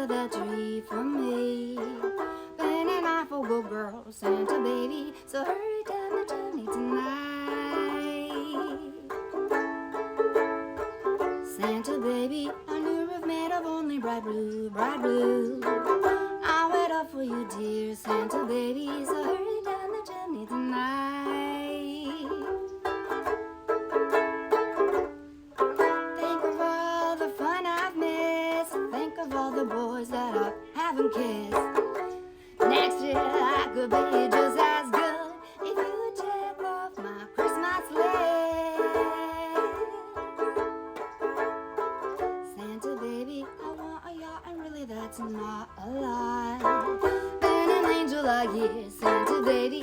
under that tree for me. Been an awful good girl, Santa baby, so hurry down the chimney tonight. Santa baby, on your roof made of only bright blue, bright blue. I'll wait up for you, dear Santa baby, so hurry down the chimney tonight. Think of all the fun I've missed. Think of all the boys that I haven't kissed. Next year I could be just as good if you check off my Christmas list. Santa baby, I want a yacht, and really that's not a lie. Been an angel all year, Santa baby.